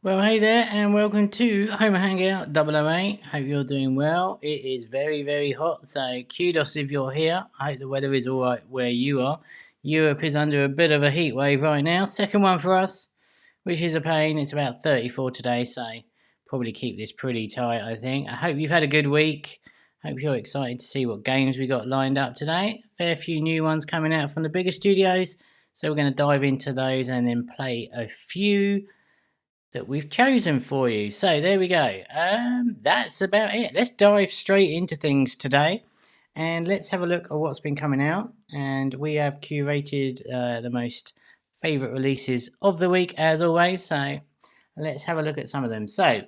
Well, hey there, and welcome to Homa Hangout 008. Hope you're doing well. It is very, very hot, so kudos if you're here. I hope the weather is alright where you are. Europe is under a bit of a heat wave right now. Second one for us, which is a pain. It's about 34 today, so probably keep this pretty tight, I think. I hope you've had a good week. Hope you're excited to see what games we got lined up today. Fair few new ones coming out from the bigger studios, so we're going to dive into those and then play a few that we've chosen for you. So there we go. That's about it. Let's dive straight into things today, and let's have a look at what's been coming out. And we have curated the most favourite releases of the week, as always. So let's have a look at some of them. So,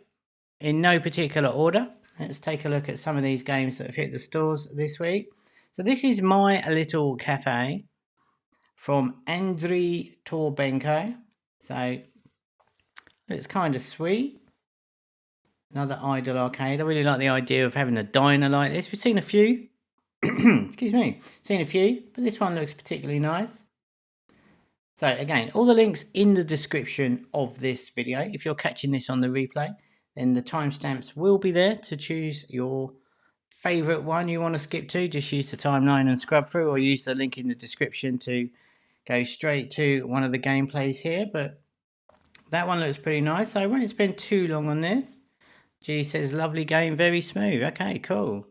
in no particular order, let's take a look at some of these games that have hit the stores this week. So this is My Little Cafe from Andriy Torbenko. So it's kind of sweet. Another idle arcade. I really like the idea of having a diner like this. We've seen a few. Excuse me. Seen a few, but this one looks particularly nice. So again, all the links in the description of this video. If you're catching this on the replay, then the timestamps will be there to choose your favourite one you want to skip to. Just use the timeline and scrub through, or use the link in the description to go straight to one of the gameplays here. But that one looks pretty nice, so I won't spend too long on this. G says, lovely game, very smooth. Okay, cool.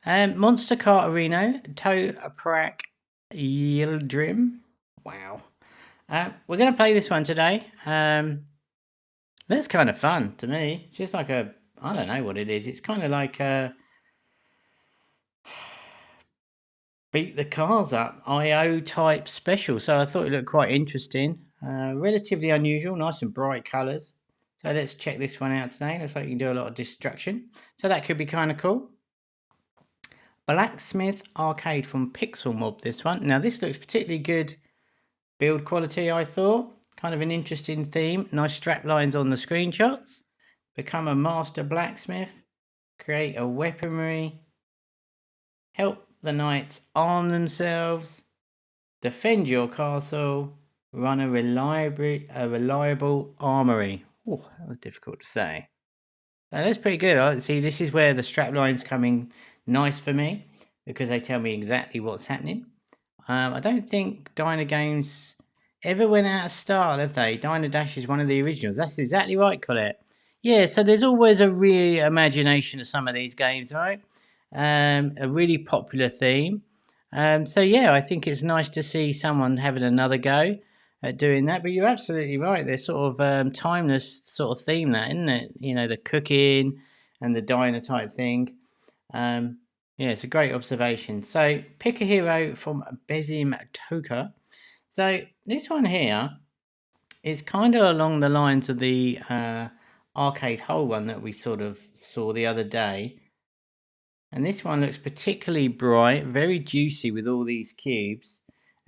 Monster Kart Arena, Toprak Yildirim. Wow. We're going to play this one today. That's kind of fun to me. It's just like a, I don't know what it is. It's kind of like a beat the cars up IO type special. So I thought it looked quite interesting. Relatively unusual, nice and bright colours. So let's check this one out today. Looks like you can do a lot of destruction. So that could be kind of cool. Blacksmith Arcade from PixelMob, this one. Now this looks particularly good build quality, I thought. Kind of an interesting theme. Nice strap lines on the screenshots. Become a master blacksmith. Create a weaponry. Help the knights arm themselves. Defend your castle. Run a reliable armory. Oh, that was difficult to say. That's pretty good. See, this is where the strap lines come in nice for me, because they tell me exactly what's happening. I don't think Diner Games ever went out of style, have they? Diner Dash is one of the originals. That's exactly right, Colette. Yeah, so there's always a reimagination of some of these games, right? A really popular theme. So yeah, I think it's nice to see someone having another go at doing that. But you're absolutely right. They're sort of timeless sort of theme, that, isn't it? You know, the cooking and the diner type thing. Yeah, it's a great observation. So pick a hero from Bezim Toka. So this one here is kind of along the lines of the arcade hole one that we sort of saw the other day. And this one looks particularly bright, very juicy with all these cubes.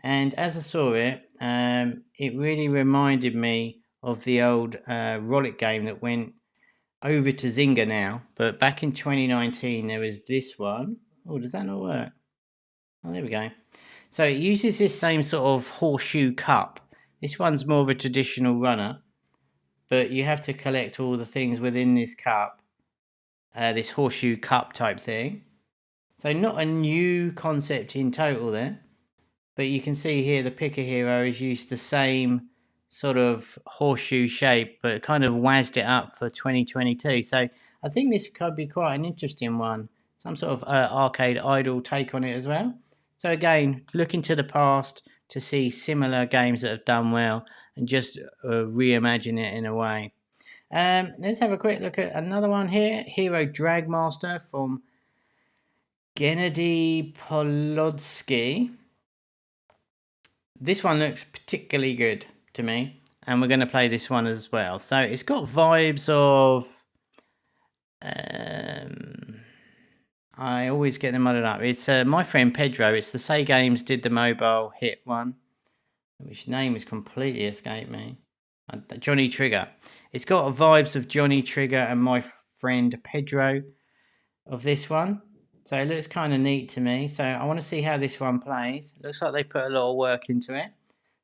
And as I saw it, it really reminded me of the old Rollick game that went over to Zynga now. But back in 2019, there was this one. Oh, does that not work? Oh, there we go. So it uses this same sort of horseshoe cup. This one's more of a traditional runner, but you have to collect all the things within this cup, this horseshoe cup type thing. So not a new concept in total there, but you can see here the picker hero has used the same sort of horseshoe shape, but kind of wazzed it up for 2022. So I think this could be quite an interesting one. Some sort of arcade idol take on it as well. So again, looking to the past to see similar games that have done well and just reimagine it in a way. Let's have a quick look at another one here. Hero Dragmaster from Gennady Polodskiy. This one looks particularly good to me, and we're going to play this one as well. So it's got vibes of I always get them muddled up. It's My Friend Pedro. It's the Say Games did the mobile hit one, which name has completely escaped me. Johnny Trigger. It's got vibes of Johnny Trigger and My Friend Pedro of this one. So it looks kind of neat to me. So I want to see how this one plays. It looks like they put a lot of work into it.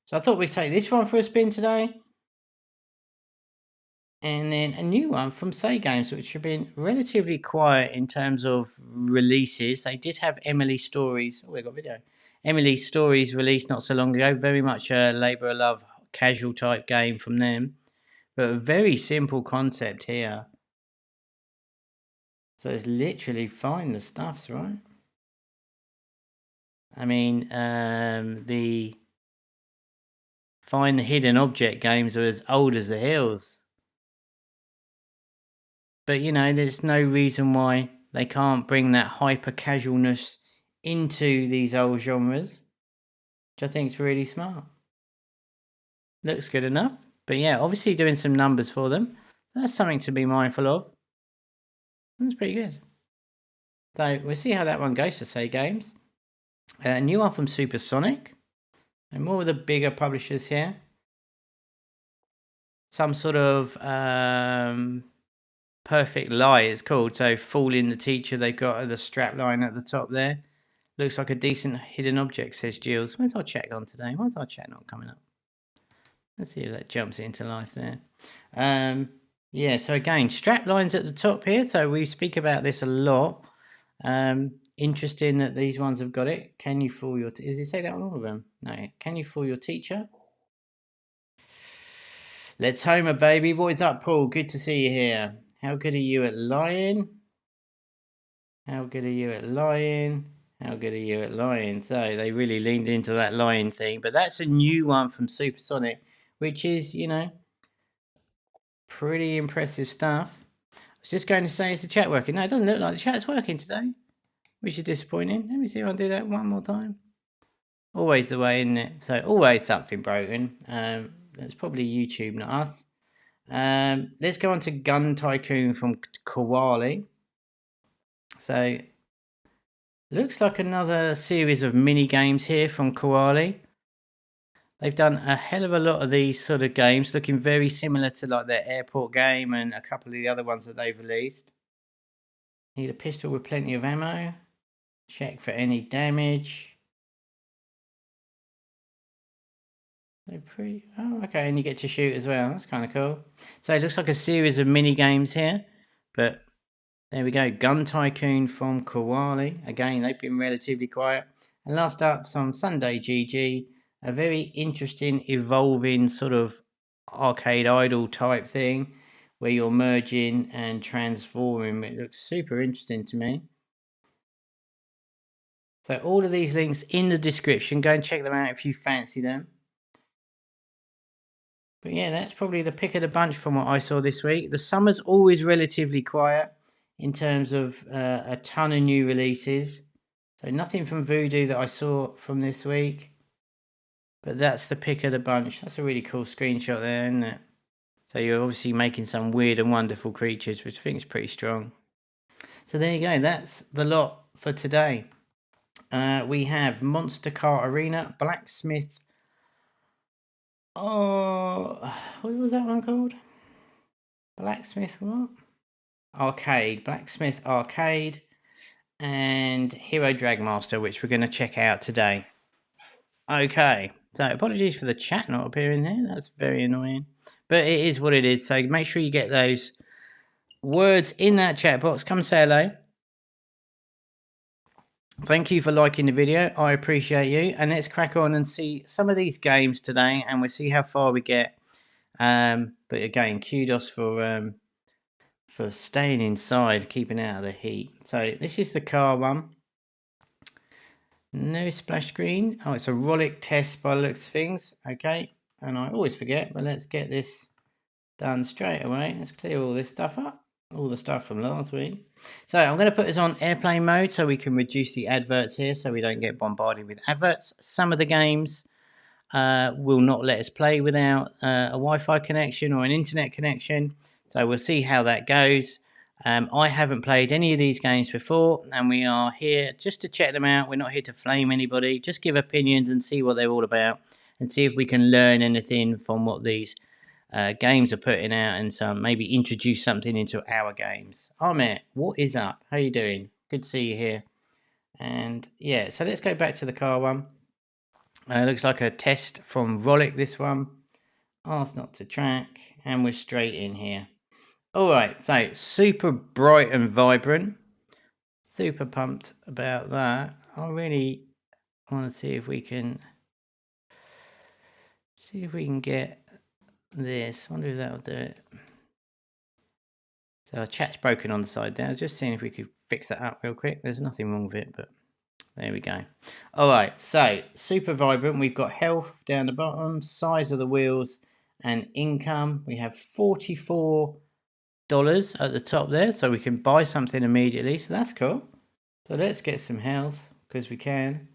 So I thought we'd take this one for a spin today. And then a new one from Say Games, which have been relatively quiet in terms of releases. They did have Emily Stories. Oh, we got video. Emily Stories released not so long ago. Very much a labour of love, casual type game from them. But a very simple concept here. So it's literally find the stuffs, right? I mean, the find the hidden object games are as old as the hills. But, you know, there's no reason why they can't bring that hyper casualness into these old genres, which I think is really smart. Looks good enough. But yeah, obviously doing some numbers for them. That's something to be mindful of. That's pretty good. So we'll see how that one goes for Say Games. A new one from Supersonic. And more of the bigger publishers here. Some sort of Perfect Lie it's called. So Fooling the Teacher, they've got the strap line at the top there. Looks like a decent hidden object, says Jules. Where's our chat gone today? Why's our chat not coming up? Let's see if that jumps into life there. Yeah, so again, strap lines at the top here. So we speak about this a lot. Interesting that these ones have got it. Can you fool your... Does it say that on all of them? No. Can you fool your teacher? Let's Homa, baby. What is up, Paul? Good to see you here. How good are you at lying? How good are you at lying? How good are you at lying? So they really leaned into that lying thing. But that's a new one from Supersonic, which is, you know, pretty impressive stuff. I was just going to say, is the chat working? No, it doesn't look like the chat's working today, which is disappointing. Let me see if I do that one more time. Always the way, isn't it? So always something broken. That's probably YouTube, not us. Let's go on to Gun Tycoon from Koali. So looks like another series of mini games here from Koali. They've done a hell of a lot of these sort of games, looking very similar to like their airport game and a couple of the other ones that they've released. Need a pistol with plenty of ammo. Check for any damage. They're pretty... Oh, okay, and you get to shoot as well. That's kind of cool. So it looks like a series of mini games here, but there we go. Gun Tycoon from Koali. Again, they've been relatively quiet. And last up, some Sunday GG. A very interesting, evolving sort of arcade idol type thing where you're merging and transforming. It looks super interesting to me. So all of these links in the description. Go and check them out if you fancy them. But yeah, that's probably the pick of the bunch from what I saw this week. The summer's always relatively quiet in terms of a ton of new releases. So nothing from Voodoo that I saw from this week. But that's the pick of the bunch. That's a really cool screenshot there, isn't it? So you're obviously making some weird and wonderful creatures, which I think is pretty strong. So there you go. That's the lot for today. We have Monster Car Arena, Blacksmith. Oh, what was that one called? Blacksmith what? Arcade. Blacksmith Arcade. And Hero Dragmaster, which we're going to check out today. Okay. So apologies for the chat not appearing there. That's very annoying. But it is what it is. So make sure you get those words in that chat box. Come say hello. Thank you for liking the video. I appreciate you. And let's crack on and see some of these games today. And we'll see how far we get. But again, kudos for staying inside, keeping out of the heat. So this is the car one. No splash screen. Oh, it's a Rollick test by the looks of things. Okay. And I always forget, but let's get this done straight away. Let's clear all this stuff up. All the stuff from last week. So I'm going to put this on airplane mode so we can reduce the adverts here so we don't get bombarded with adverts. Some of the games will not let us play without a Wi-Fi connection or an internet connection. So we'll see how that goes. I haven't played any of these games before, and we are here just to check them out. We're not here to flame anybody, just give opinions and see what they're all about, and see if we can learn anything from what these games are putting out, and some maybe introduce something into our games. Ahmet, what is up? How you doing? Good to see you here. And yeah, so let's go back to the car one. Looks like a test from Rollick, this one. Ask not to track, and we're straight in here. Alright, so super bright and vibrant. Super pumped about that. I really want to see if we can get this. I wonder if that'll do it. So our chat's broken on the side there. I was just seeing if we could fix that up real quick. There's nothing wrong with it, but there we go. Alright, so super vibrant. We've got health down the bottom, size of the wheels, and income. We have $44 at the top there, so we can buy something immediately. So that's cool. So let's get some health because we can.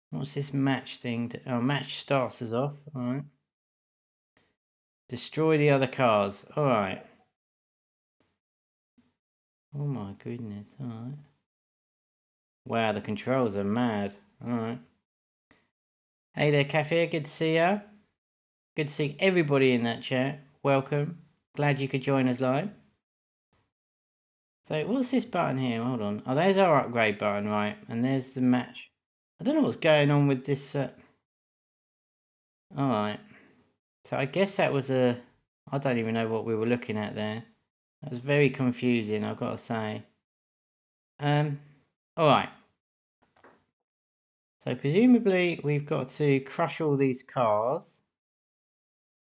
What's this match thing? Oh, match starts us off. Alright. Destroy the other cars. Alright. Oh my goodness. Alright. Wow, the controls are mad. Alright. Hey there, Cafe. Good to see you. Good to see everybody in that chat. Welcome. Glad you could join us live. So, what's this button here? Hold on. Oh, there's our upgrade button, right? And there's the match. I don't know what's going on with this. Alright. So, I guess that was I don't even know what we were looking at there. That was very confusing, I've got to say. Alright. So presumably we've got to crush all these cars.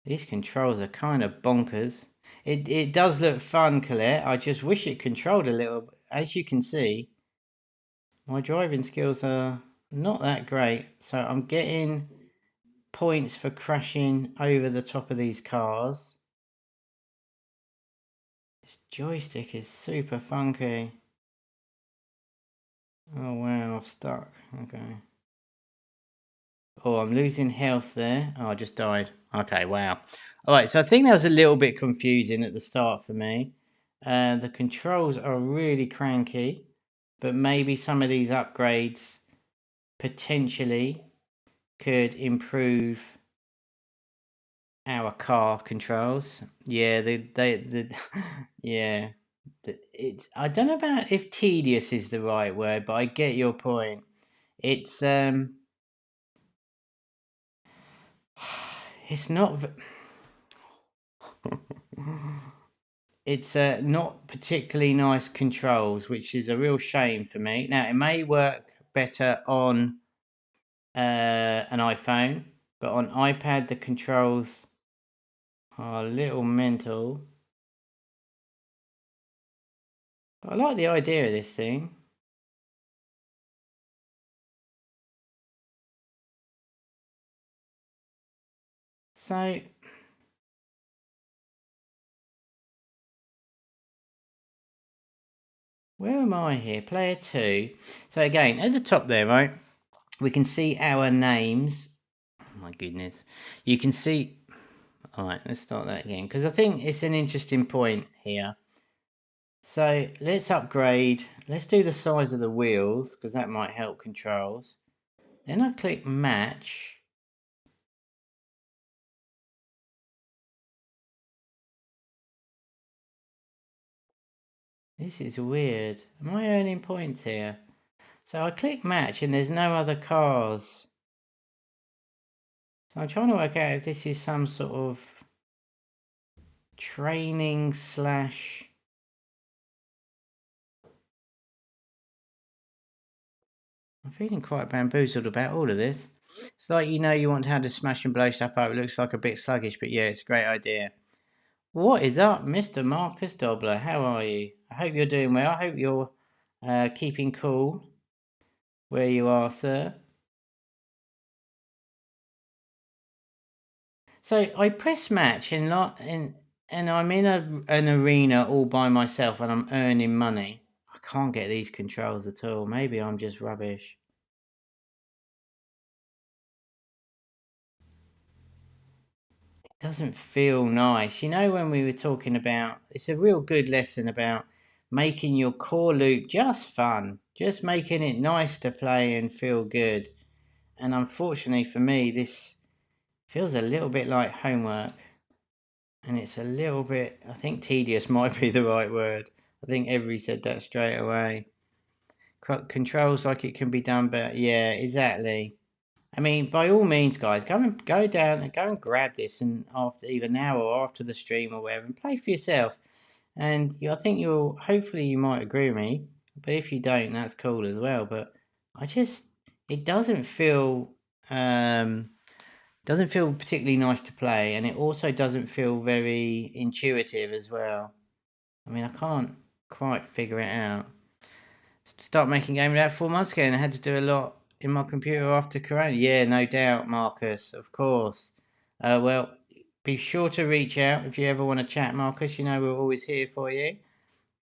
These controls are kind of bonkers. It does look fun, Colette. I just wish it controlled a little. As you can see, my driving skills are not that great. So I'm getting points for crashing over the top of these cars. This joystick is super funky. Oh wow, I've stuck. Okay. Oh, I'm losing health there. Oh, I just died. Okay, wow. Alright, so I think that was a little bit confusing at the start for me. The controls are really cranky, but maybe some of these upgrades potentially could improve our car controls. Yeah, yeah. I don't know about if tedious is the right word, but I get your point. It's it's not it's not particularly nice controls, which is a real shame for me. Now, it may work better on an iPhone, but on iPad the controls are a little mental. But I like the idea of this thing. So where am I here? Player 2. So again, at the top there, right, we can see our names. Oh my goodness. You can see... Alright, let's start that again, because I think it's an interesting point here. So let's upgrade. Let's do the size of the wheels, because that might help controls. Then I click match. This is weird. Am I earning points here? So I click match and there's no other cars. So I'm trying to work out if this is some sort of training slash... I'm feeling quite bamboozled about all of this. It's like, you know, you want how to smash and blow stuff up. It looks like a bit sluggish, but yeah, it's a great idea. What is up, Mr. Marcus Dobler? How are you? I hope you're doing well. I hope you're keeping cool where you are, sir. So I press match and I'm in an arena all by myself and I'm earning money. I can't get these controls at all. Maybe I'm just rubbish. It doesn't feel nice. You know, when we were talking about, it's a real good lesson about making your core loop just fun. Just making it nice to play and feel good. And unfortunately for me, this feels a little bit like homework. And it's a little bit, I think tedious might be the right word. I think everybody said that straight away. Controls like it can be done better. Yeah, exactly. I mean, by all means, guys, go down and go and grab this, and after either now or after the stream or whatever, and play for yourself. And I think hopefully you might agree with me, but if you don't, that's cool as well. But it doesn't feel particularly nice to play, and it also doesn't feel very intuitive as well. I mean, I can't quite figure it out. Start making games about 4 months ago, and I had to do a lot in my computer after Corona. Yeah, no doubt, Marcus, of course. Well, be sure to reach out if you ever want to chat, Marcus. You know we're always here for you.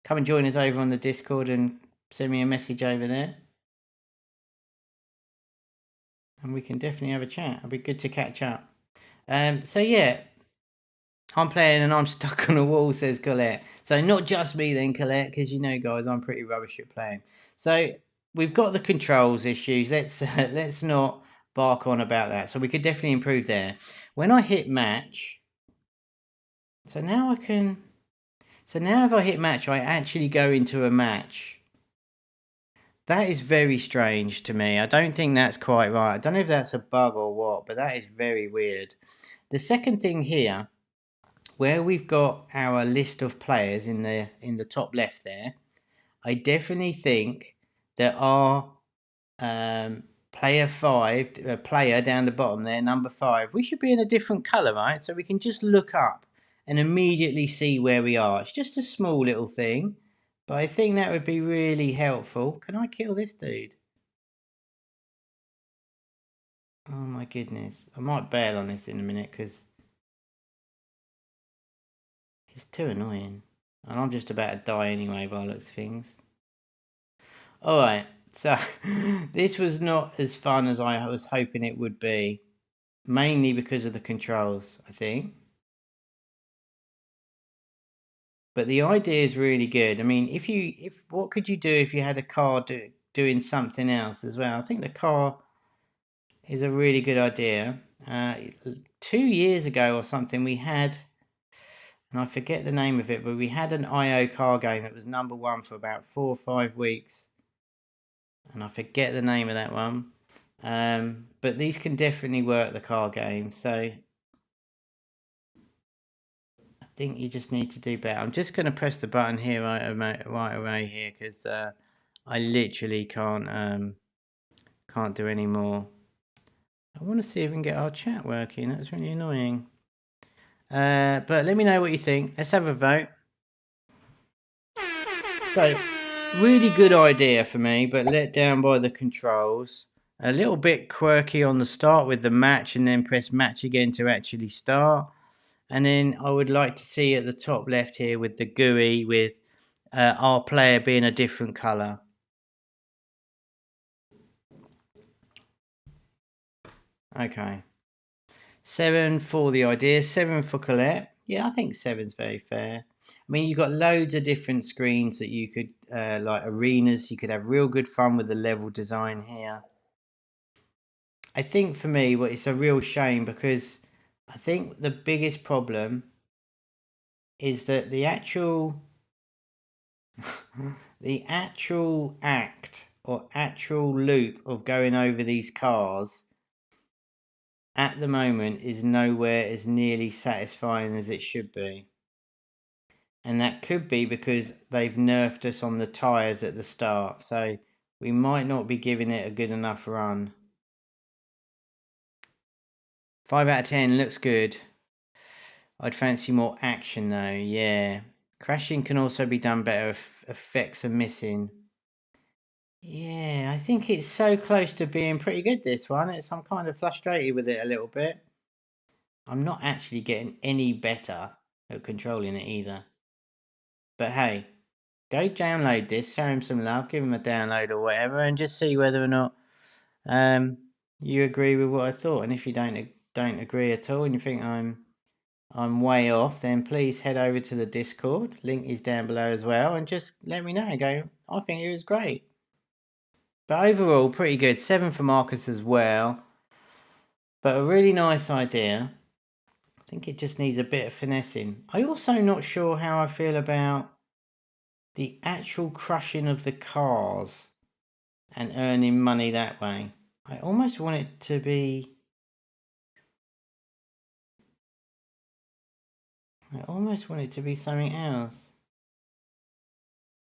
Come and join us over on the Discord and send me a message over there. And we can definitely have a chat. It'll be good to catch up. So yeah, I'm playing and I'm stuck on a wall, says Colette. So not just me then, Colette, because you know, guys, I'm pretty rubbish at playing. So we've got the controls issues. Let's not bark on about that. So we could definitely improve there. When I hit match, so now if I hit match, I actually go into a match. That is very strange to me. I don't think that's quite right. I don't know if that's a bug or what, but that is very weird. The second thing here, where we've got our list of players in the top left there, I definitely think that our player down the bottom there, number 5, we should be in a different colour, right? So we can just look up and immediately see where we are. It's just a small little thing, but I think that would be really helpful. Can I kill this dude? Oh my goodness. I might bail on this in a minute because it's too annoying. And I'm just about to die anyway by the looks of things. Alright, so this was not as fun as I was hoping it would be. Mainly because of the controls, I think. But the idea is really good. I mean, what could you do if you had a car doing something else as well? I think the car is a really good idea. 2 years ago or something, we had, and I forget the name of it, but we had an IO car game that was number 1 for about 4 or 5 weeks. And I forget the name of that one. But these can definitely work, the car game. So I think you just need to do better. I'm just going to press the button here right away here because I literally can't do any more. I want to see if we can get our chat working. That's really annoying. But let me know what you think. Let's have a vote. So, really good idea for me, but let down by the controls. A little bit quirky on the start with the match and then press match again to actually start. And then I would like to see at the top left here with the GUI with our player being a different colour. Okay. 7 for the idea, 7 for Colette. Yeah, I think 7's very fair. I mean, you've got loads of different screens that you could, like arenas, you could have real good fun with the level design here. I think for me, it's a real shame because I think the biggest problem is that the actual act or actual loop of going over these cars at the moment is nowhere as nearly satisfying as it should be. And that could be because they've nerfed us on the tyres at the start, so we might not be giving it a good enough run. 5 out of 10 looks good. I'd fancy more action though, yeah. Crashing can also be done better if effects are missing. Yeah, I think it's so close to being pretty good, this one. I'm kind of frustrated with it a little bit. I'm not actually getting any better at controlling it either. But hey, go download this, show him some love, give him a download or whatever, and just see whether or not you agree with what I thought. And if you don't agree at all and you think I'm way off, then please head over to the Discord. Link is down below as well, and just let me know. I think it was great. But overall, pretty good. 7 for Marcus as well. But a really nice idea. I think it just needs a bit of finessing. I'm also not sure how I feel about the actual crushing of the cars and earning money that way. I almost want it to be... something else.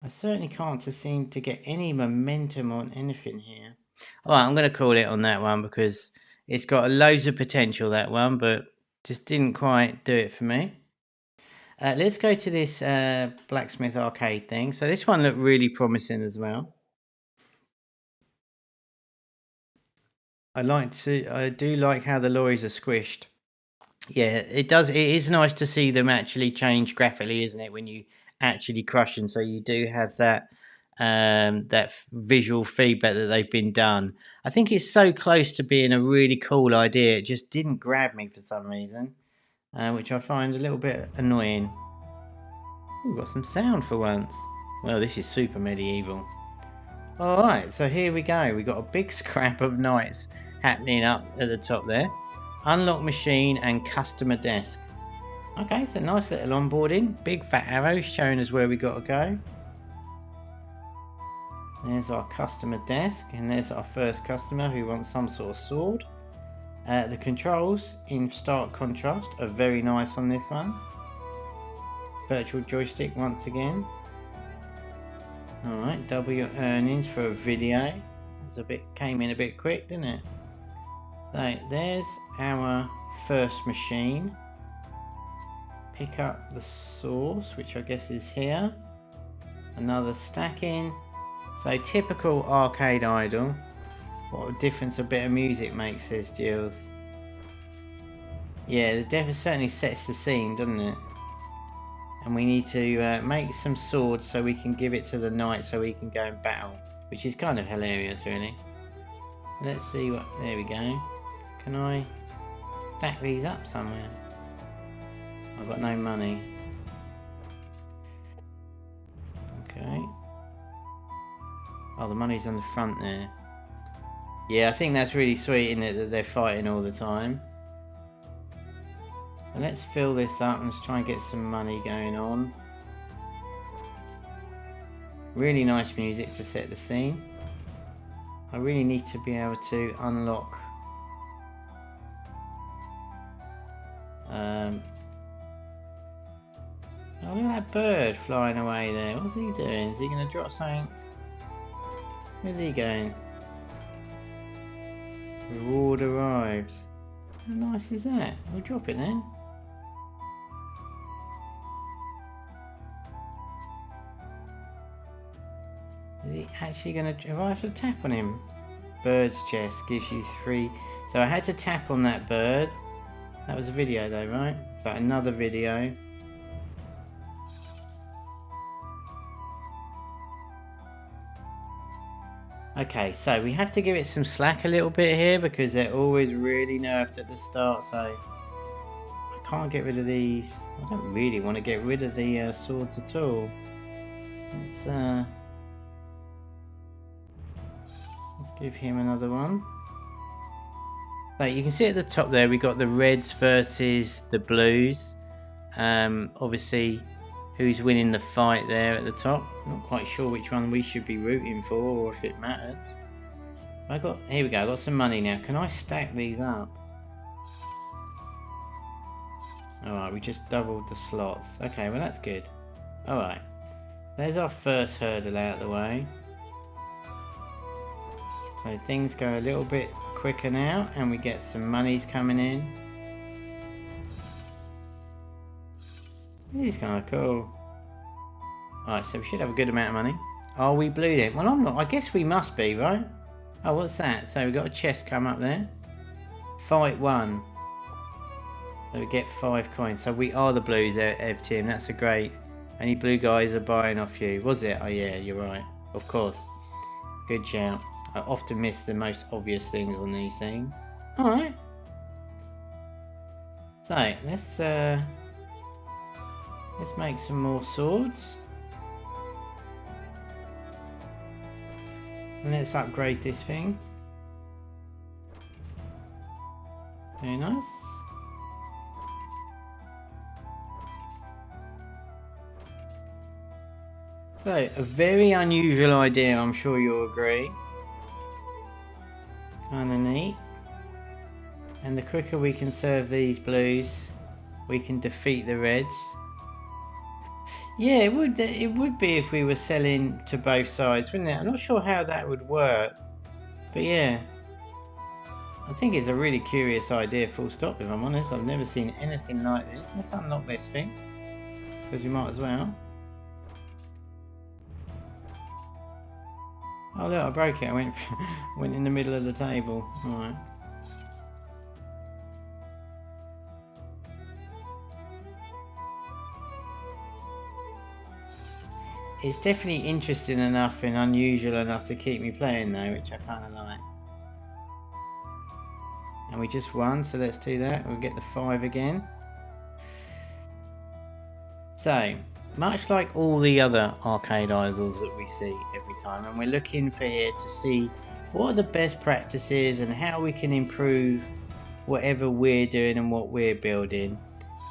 I certainly can't seem to get any momentum on anything here. Alright, I'm going to call it on that one because it's got loads of potential, that one, but just didn't quite do it for me. Let's go to this Blacksmith arcade thing. So this one looked really promising as well. I do like how the lorries are squished. Yeah, it does. It is nice to see them actually change graphically, isn't it? When you actually crush them, so you do have that visual feedback that they've been done. I think it's so close to being a really cool idea. It just didn't grab me for some reason, which I find a little bit annoying. We've got some sound for once. Well, this is super medieval. Alright, so here we go. We've got a big scrap of knights happening up at the top there. Unlock machine and customer desk. Okay, so nice little onboarding. Big fat arrows showing us where we got to go. There's our customer desk, and there's our first customer who wants some sort of sword. The controls, in stark contrast, are very nice on this one. Virtual joystick once again. Alright, double your earnings for a video. Came in a bit quick, didn't it? So there's our first machine. Pick up the source, which I guess is here. Another stacking. So typical arcade idol. What a difference a bit of music makes, says Jules. Yeah, the dev certainly sets the scene, doesn't it? And we need to make some swords so we can give it to the knight so we can go and battle. Which is kind of hilarious, really. Let's see what... There we go. Can I stack these up somewhere? I've got no money. Okay. Oh, the money's on the front there. Yeah, I think that's really sweet, isn't it, that they're fighting all the time. So let's fill this up and let's try and get some money going on. Really nice music to set the scene. I really need to be able to unlock oh, look at that bird flying away there. What's he doing? Is he going to drop something? Where's he going? Reward arrives. How nice is that? We'll drop it then. Is he actually going to... If I have to tap on him? Bird's chest gives you 3... So I had to tap on that bird. That was a video though, right? So another video. Okay, so we have to give it some slack a little bit here because they're always really nerfed at the start, so I can't get rid of these. I don't really want to get rid of the swords at all. Let's give him another one. So you can see at the top there we got the reds versus the blues. Obviously who's winning the fight there at the top. Not quite sure which one we should be rooting for or if it matters. Here we go, I got some money now. Can I stack these up? Alright, we just doubled the slots. Okay, well that's good. Alright. There's our first hurdle out of the way. So things go a little bit quicker now and we get some monies coming in. This is kind of cool. Alright, so we should have a good amount of money. Are we blue then? Well, I'm not. I guess we must be, right? Oh, what's that? So we've got a chest come up there. Fight 1. So we get 5 coins. So we are the blues, Ev Tim. That's a great... Any blue guys are buying off you. Was it? Oh yeah, you're right. Of course. Good shout. I often miss the most obvious things on these things. Alright. So, let's make some more swords. And let's upgrade this thing. Very nice. So, a very unusual idea, I'm sure you'll agree. Kind of neat. And the quicker we can serve these blues, we can defeat the reds. Yeah, it would be if we were selling to both sides, wouldn't it? I'm not sure how that would work. But yeah. I think it's a really curious idea, full stop, if I'm honest. I've never seen anything like this. Let's unlock this thing, because we might as well. Oh look, I broke it. I went in the middle of the table. Alright. It's definitely interesting enough and unusual enough to keep me playing though, which I kind of like. And we just won, so let's do that. We'll get the 5 again. So, much like all the other arcade idols that we see every time, and we're looking for here to see what are the best practices and how we can improve whatever we're doing and what we're building.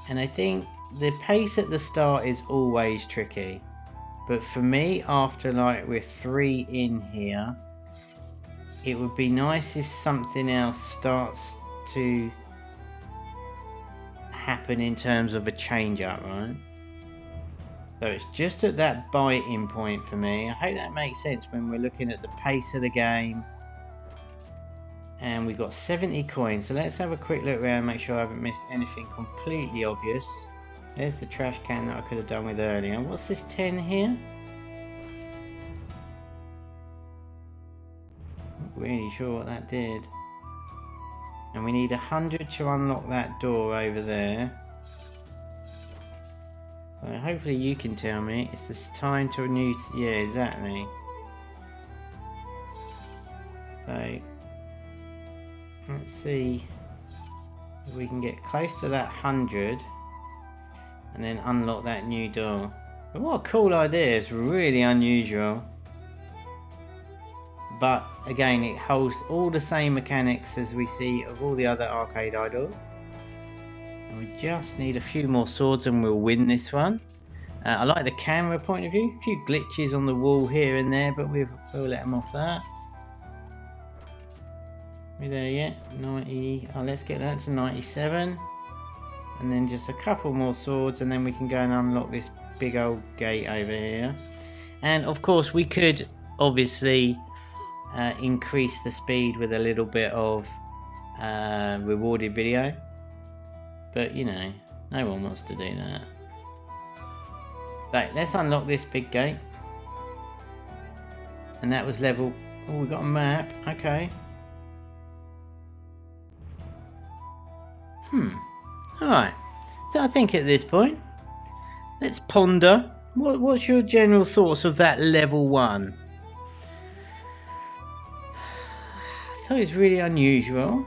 And I think the pace at the start is always tricky. But for me, after like we're 3 in here, it would be nice if something else starts to happen in terms of a change up, right? So it's just at that biting point for me. I hope that makes sense when we're looking at the pace of the game. And we've got 70 coins, so let's have a quick look around, make sure I haven't missed anything completely obvious. There's the trash can that I could have done with earlier. What's this 10 here? Not really sure what that did. And we need 100 to unlock that door over there. So hopefully you can tell me. It's this time to a new... Yeah, exactly. So let's see if we can get close to that 100 and then unlock that new door. But what a cool idea. It's really unusual. But again, it holds all the same mechanics as we see of all the other arcade idols. And we just need a few more swords and we'll win this one. I like the camera point of view. A few glitches on the wall here and there, but we'll let them off that. We there yet? 90. Oh, let's get that to 97. And then just a couple more swords and then we can go and unlock this big old gate over here. And of course we could obviously increase the speed with a little bit of rewarded video. But you know, no one wants to do that. Right, let's unlock this big gate. And that was level... Oh, we got a map. Okay. Alright. So I think at this point, let's ponder. What's your general thoughts of that level 1? I thought it's really unusual.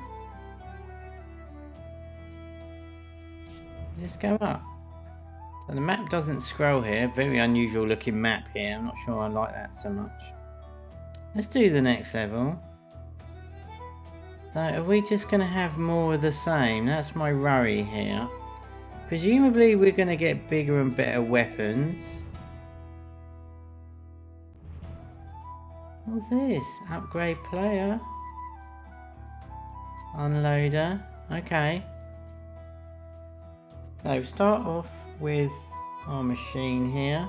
Let's go up. So the map doesn't scroll here. Very unusual looking map here. I'm not sure I like that so much. Let's do the next level. So are we just going to have more of the same? That's my worry here. Presumably we're going to get bigger and better weapons. What's this? Upgrade player. Unloader. Okay. So start off with our machine here.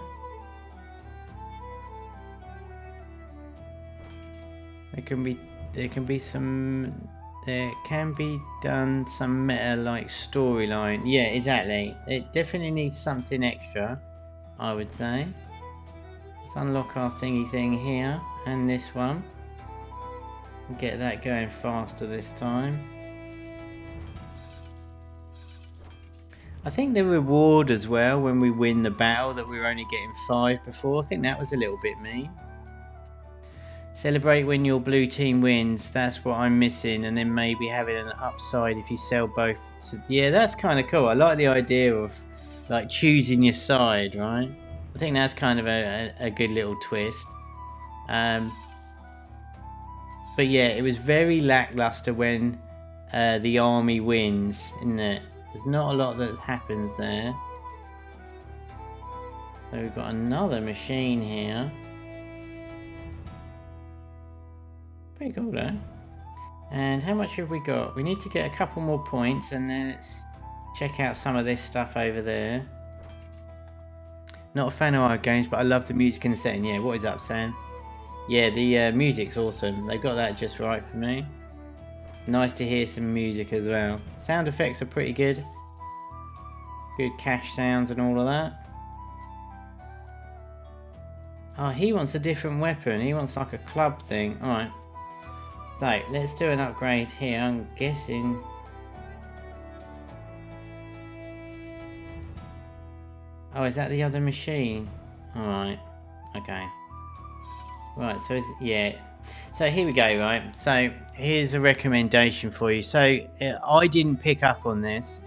There can be some done some meta like storyline. Yeah, exactly. It definitely needs something extra, I would say. Let's unlock our thingy thing here and this one. Get that going faster this time. I think the reward as well when we win the battle that we were only getting 5 before. I think that was a little bit mean. Celebrate when your blue team wins. That's what I'm missing. And then maybe having an upside if you sell both. Yeah, that's kind of cool. I like the idea of like choosing your side, right? I think that's kind of a good little twist. But yeah, it was very lackluster when the army wins, isn't it? There's not a lot that happens there. So we've got another machine here. Pretty cool though. And how much have we got? We need to get a couple more points, and then let's check out some of this stuff over there. Not a fan of our games, but I love the music in the setting. Yeah, what is up, Sam? Yeah, the music's awesome. They've got that just right for me. Nice to hear some music as well. Sound effects are pretty good. Good cash sounds and all of that. Oh, he wants a different weapon. He wants like a club thing. Alright. So, let's do an upgrade here. I'm guessing... Oh, is that the other machine? Alright. Okay. Right, so it's... Yeah. So here we go, right? So, here's a recommendation for you. So, I didn't pick up on this,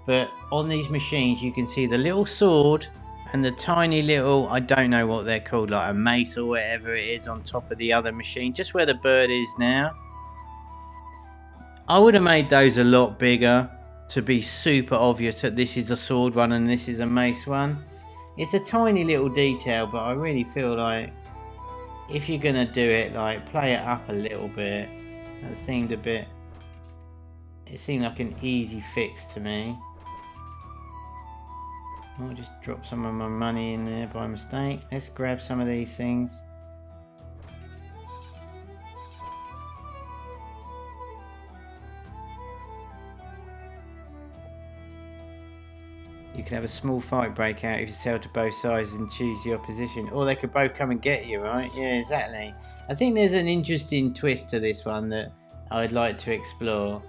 but on these machines you can see the little sword and the tiny little, I don't know what they're called, like a mace or whatever it is on top of the other machine, just where the bird is now. I would have made those a lot bigger to be super obvious that this is a sword one and this is a mace one. It's a tiny little detail, but I really feel like if you're gonna do it, like play it up a little bit. That seemed a bit... It seemed like an easy fix to me. I'll just drop some of my money in there by mistake. Let's grab some of these things. You can have a small fight break out if you sell to both sides and choose the opposition. Or they could both come and get you, right? Yeah, exactly. I think there's an interesting twist to this one that I would like to explore.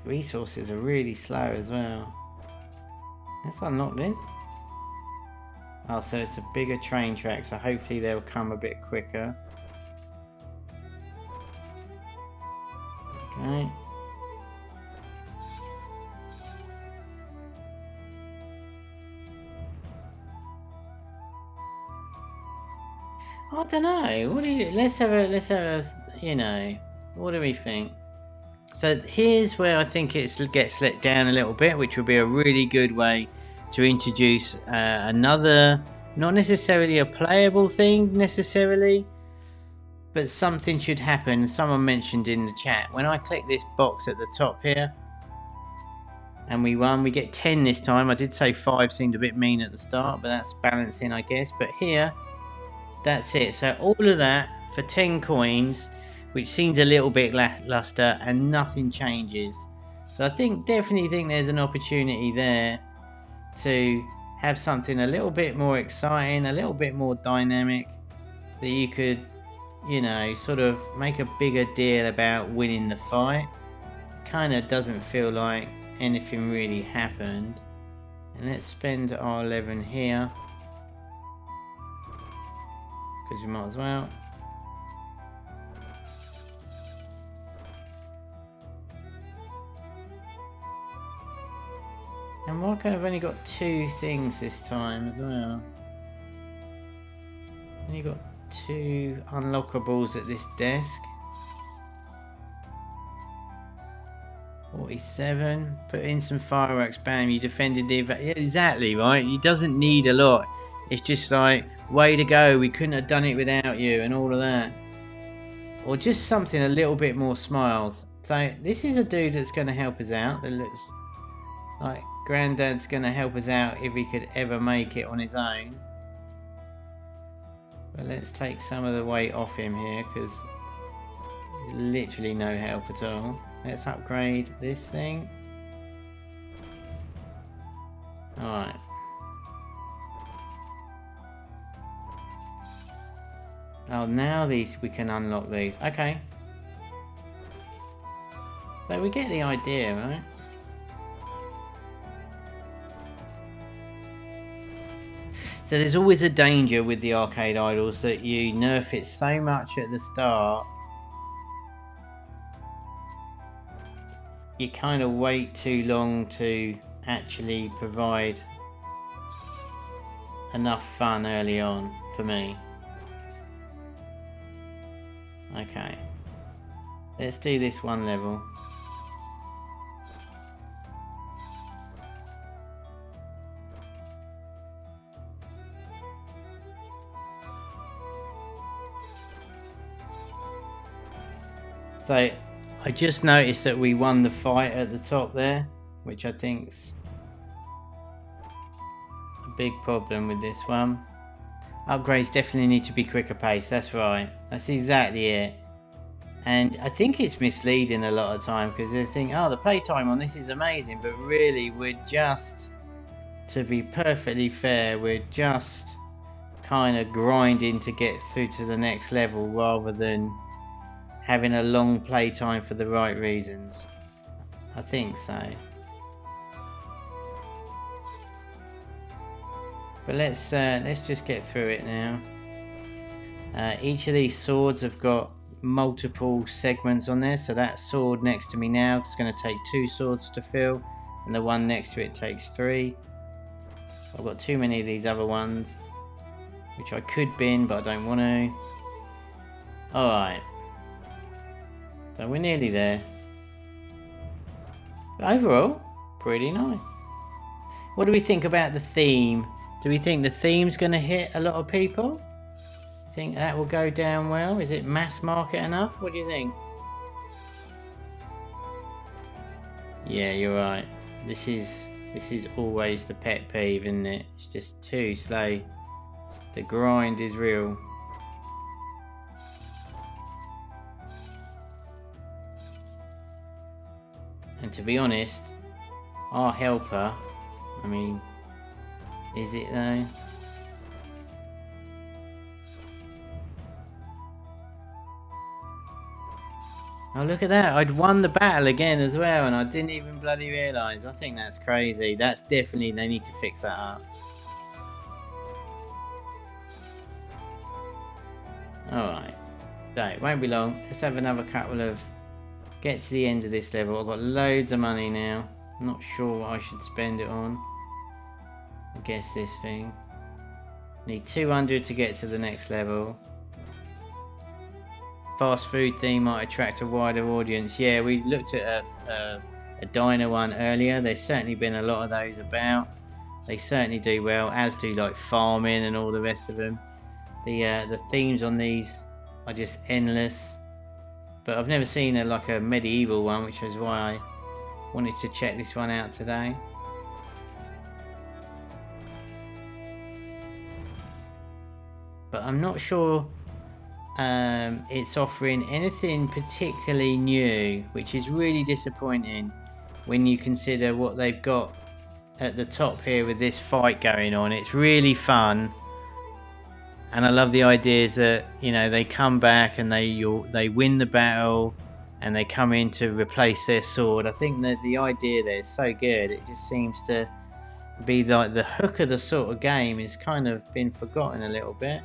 Resources are really slow as well. Let's unlock this. Oh, so it's a bigger train track, so hopefully they'll come a bit quicker. Okay. I don't know. What do you? Let's have a. You know, what do we think? So here's where I think it gets let down a little bit, which would be a really good way to introduce another, not necessarily a playable thing necessarily, but something should happen. Someone mentioned in the chat, when I click this box at the top here and we won, we get 10 this time. I did say 5 seemed a bit mean at the start, but that's balancing, I guess. But here, that's it. So all of that for 10 coins, which seems a little bit lackluster, and nothing changes. So I definitely think there's an opportunity there to have something a little bit more exciting, a little bit more dynamic, that you could, you know, sort of make a bigger deal about winning the fight. Kind of doesn't feel like anything really happened. And let's spend our 11 here, because we might as well. And why kind of only got 2 things this time as well? Only got 2 unlockables at this desk. 47. Put in some fireworks, bam, you defended the... Yeah, exactly, right? You doesn't need a lot. It's just like, way to go, we couldn't have done it without you, and all of that. Or just something a little bit more smiles. So, this is a dude that's going to help us out. That looks like Grandad's going to help us out if he could ever make it on his own. But let's take some of the weight off him here, because there's literally no help at all. Let's upgrade this thing. Alright. Oh, now we can unlock these. Okay. So we get the idea, right? So there's always a danger with the arcade idols that you nerf it so much at the start, you kind of wait too long to actually provide enough fun early on, for me. Okay, let's do this one level. So I just noticed that we won the fight at the top there, which I think's a big problem with this one. Upgrades definitely need to be quicker pace, that's right. That's exactly it. And I think it's misleading a lot of time because they think, oh, the playtime on this is amazing, but really we're just, to be perfectly fair, we're just kind of grinding to get through to the next level rather than having a long playtime for the right reasons. I think so. But let's just get through it now. Each of these swords have got multiple segments on there, so that sword next to me now is going to take 2 swords to fill, and the one next to it takes 3. I've got too many of these other ones, which I could bin, but I don't want to. Alright. So we're nearly there. But overall, pretty nice. What do we think about the theme? Do we think the theme's going to hit a lot of people? Think that will go down well? Is it mass market enough? What do you think? Yeah, you're right. This is always the pet peeve, isn't it? It's just too slow. The grind is real. And to be honest, our helper, I mean, is it though? Oh, look at that. I'd won the battle again as well and I didn't even bloody realise. I think that's crazy. That's definitely, they need to fix that up. Alright. So, it won't be long. Let's have another couple of... Get to the end of this level. I've got loads of money now. I'm not sure what I should spend it on. I guess this thing. Need 200 to get to the next level. Fast food theme might attract a wider audience. Yeah, we looked at a diner one earlier. There's certainly been a lot of those about. They certainly do well, as do like farming and all the rest of them. The themes on these are just endless. But I've never seen like a medieval one, which is why I wanted to check this one out today. But I'm not sure it's offering anything particularly new, which is really disappointing when you consider what they've got at the top here with this fight going on. It's really fun. And I love the ideas that, you know, they come back and they win the battle and they come in to replace their sword. I think that the idea there is so good. It just seems to be like the hook of the sort of game is kind of been forgotten a little bit.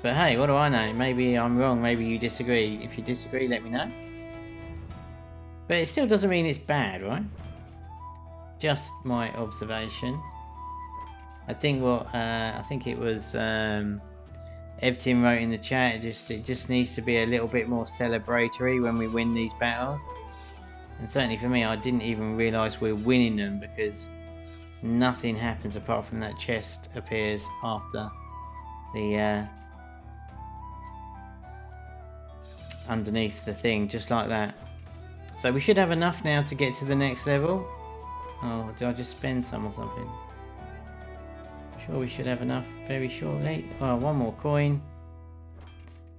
But hey, what do I know? Maybe I'm wrong, maybe you disagree. If you disagree, let me know. But it still doesn't mean it's bad, right? Just my observation. I think what I think it was Evtin wrote in the chat. It just needs to be a little bit more celebratory when we win these battles. And certainly for me, I didn't even realise we're winning them because nothing happens apart from that chest appears after the underneath the thing, just like that. So we should have enough now to get to the next level. Oh, did I just spend some or something? Sure, we should have enough very shortly. Oh, one more coin.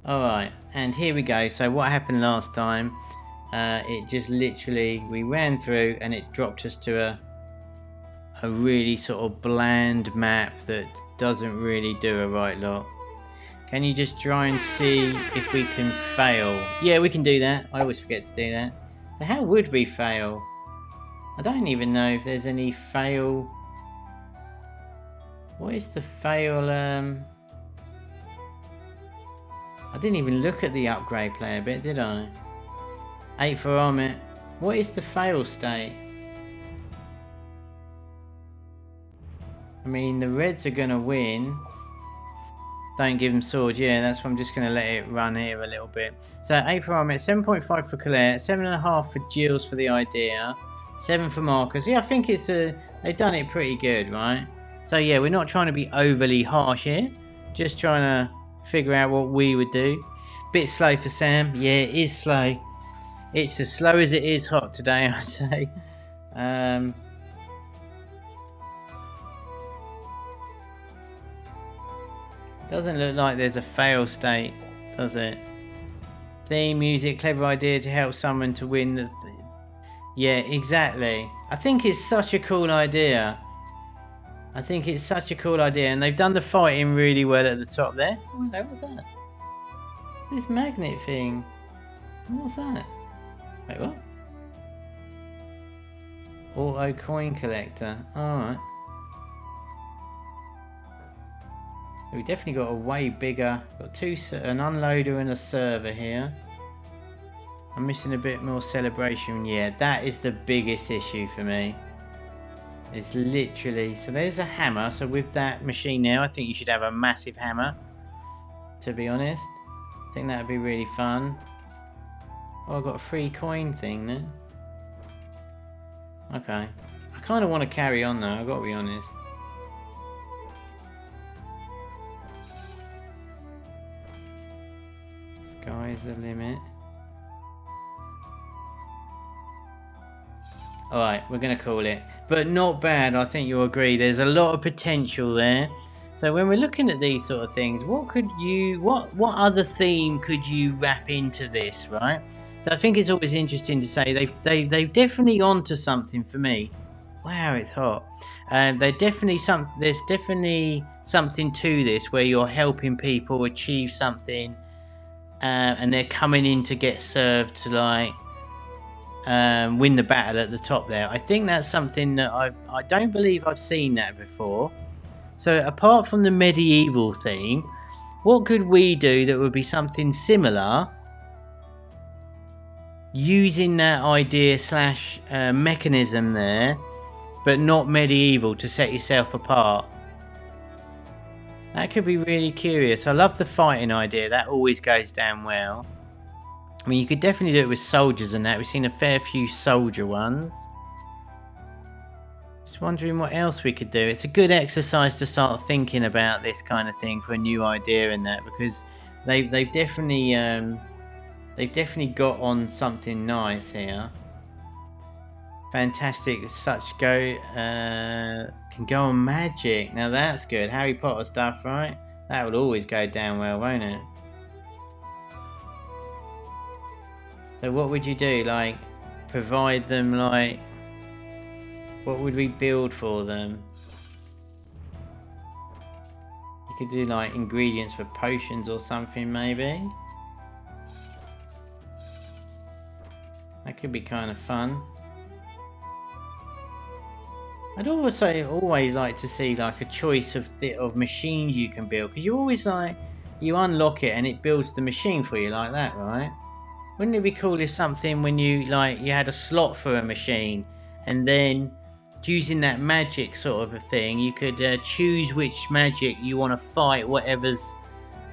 Alright, and here we go. So what happened last time, it just literally, we ran through and it dropped us to a really sort of bland map that doesn't really do a right lot. Can you just try and see if we can fail? Yeah, we can do that. I always forget to do that. So how would we fail? I don't even know if there's any fail. What is the fail? I didn't even look at the upgrade player bit, did I? 8 for armor. What is the fail state? I mean, the reds are going to win. Don't give them swords. Yeah, that's why I'm just going to let it run here a little bit. So 8 for armor, 7.5 for Colette, 7.5 for Jills for the idea, 7 for Marcus. Yeah, I think it's they've done it pretty good, right? So yeah, we're not trying to be overly harsh here. Just trying to figure out what we would do. Bit slow for Sam. Yeah, it is slow. It's as slow as it is hot today, I say. Doesn't look like there's a fail state, does it? Theme music, clever idea to help someone to win. Yeah, exactly. I think it's such a cool idea. I think it's such a cool idea, and they've done the fighting really well at the top there. Oh, what was that? This magnet thing. What's that? Wait, what? Auto coin collector. Alright. We definitely got a way bigger. Got an unloader and a server here. I'm missing a bit more celebration. Yeah, that is the biggest issue for me. It's literally... So there's a hammer. So with that machine now, I think you should have a massive hammer. To be honest. I think that would be really fun. Oh, I've got a free coin thing there. Okay. I kind of want to carry on though, I've got to be honest. Sky's the limit. Alright, we're going to call it. But not bad, I think you'll agree. There's a lot of potential there. So when we're looking at these sort of things, what other theme could you wrap into this, right? So I think it's always interesting to say they've definitely onto something for me. Wow, it's hot. There's definitely something to this where you're helping people achieve something, and they're coming in to get served to like win the battle at the top there. I think that's something that I don't believe I've seen that before. So apart from the medieval theme, what could we do that would be something similar, using that idea slash mechanism there, but not medieval, to set yourself apart? That could be really curious. I love the fighting idea. That always goes down well. I mean, you could definitely do it with soldiers and that. We've seen a fair few soldier ones. Just wondering what else we could do. It's a good exercise to start thinking about this kind of thing for a new idea and that, because they've definitely got on something nice here. Fantastic. Such can go on magic. Now that's good. Harry Potter stuff, right? That would always go down well, won't it? So what would you do? Like, provide them, like, what would we build for them? You could do like ingredients for potions or something maybe. That could be kind of fun. I'd also always like to see like a choice of machines you can build, because you always like, you unlock it and it builds the machine for you like that, right? Wouldn't it be cool if something, when you had a slot for a machine, and then using that magic sort of a thing, you could choose which magic you want to fight whatever's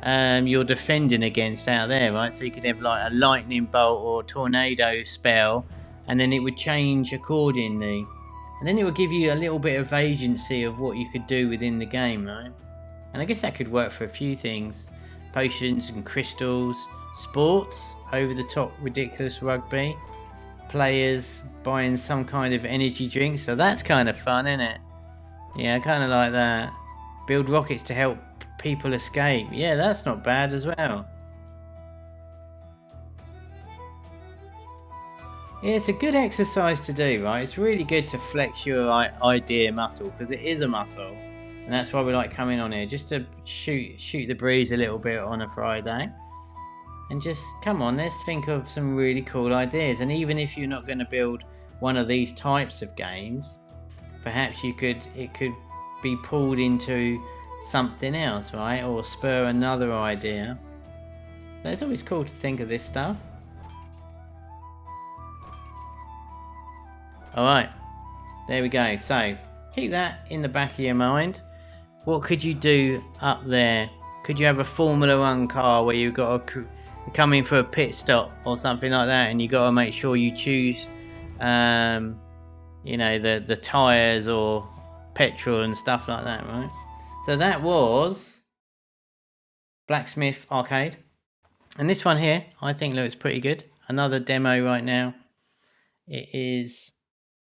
you're defending against out there, right? So you could have like a lightning bolt or tornado spell, and then it would change accordingly, and then it would give you a little bit of agency of what you could do within the game, right? And I guess that could work for a few things: potions and crystals, sports, over the top ridiculous rugby, players buying some kind of energy drink. So that's kind of fun, isn't it? Yeah, I kind of like that. Build rockets to help people escape. Yeah, that's not bad as well. Yeah, it's a good exercise to do, right? It's really good to flex your idea muscle, because it is a muscle, and that's why we like coming on here, just to shoot the breeze a little bit on a Friday. And just, come on, let's think of some really cool ideas. And even if you're not going to build one of these types of games, perhaps it could be pulled into something else, right? Or spur another idea. But it's always cool to think of this stuff. Alright, there we go. So, keep that in the back of your mind. What could you do up there? Could you have a Formula 1 car where you've got a come in for a pit stop or something like that, and you got to make sure you choose you know, the tires or petrol and stuff like that, right? So that was Blacksmith Arcade. And this one here, I think looks pretty good. Another demo right now. It is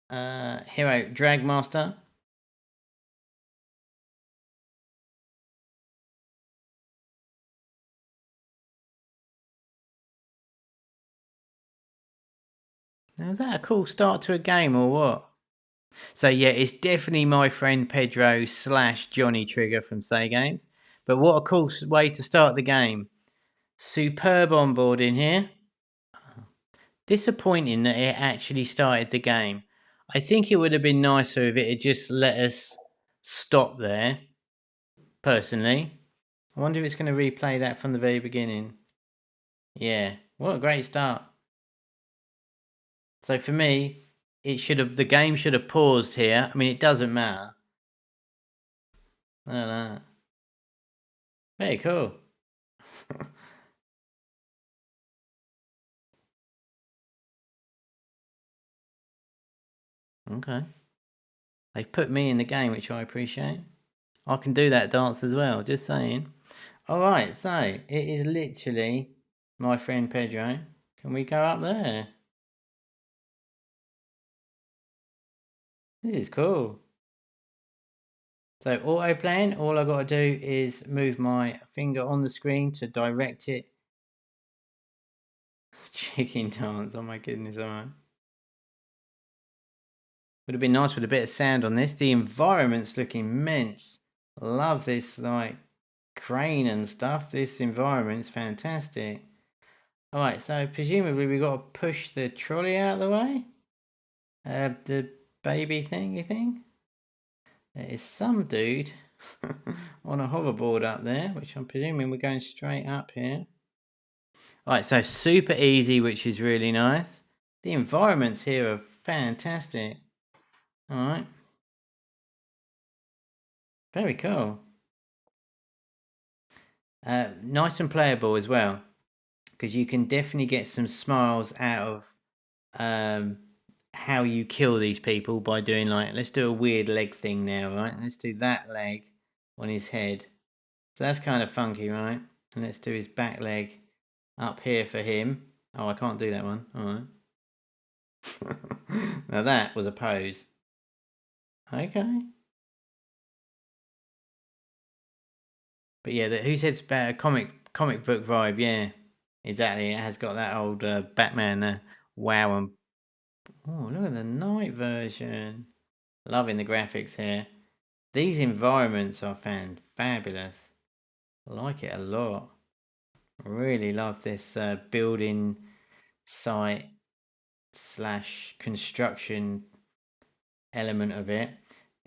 Hero Dragmaster. Now, is that a cool start to a game or what? So yeah, it's definitely my friend Pedro / Johnny Trigger from Say Games. But what a cool way to start the game. Superb onboarding here. Disappointing that it actually started the game. I think it would have been nicer if it had just let us stop there, personally. I wonder if it's going to replay that from the very beginning. Yeah, what a great start. So for me, the game should have paused here. I mean, it doesn't matter. Look at that. Very cool. Okay. They've put me in the game, which I appreciate. I can do that dance as well, just saying. Alright, so it is literally my friend Pedro. Can we go up there? This is cool. So auto playing, all I got to do is move my finger on the screen to direct it. Chicken dance, oh my goodness, alright. Would have been nice with a bit of sound on this. The environments look immense. Love this like crane and stuff. This environment's fantastic. Alright, so presumably we've got to push the trolley out of the way. The baby thing, you think? There is some dude on a hoverboard up there, which I'm presuming we're going straight up here. Alright, so super easy, which is really nice. The environments here are fantastic. Alright. Very cool. Nice and playable as well, because you can definitely get some smiles out of how you kill these people by doing like, let's do a weird leg thing now, right? Let's do that leg on his head. So that's kind of funky, right? And let's do his back leg up here for him. Oh, I can't do that one. Alright. Now that was a pose. Okay. But yeah, who said it's about a comic book vibe? Yeah, exactly. It has got that old Batman wow and oh, look at the night version. Loving the graphics here. These environments are fabulous. I like it a lot. Really love this building site / construction element of it.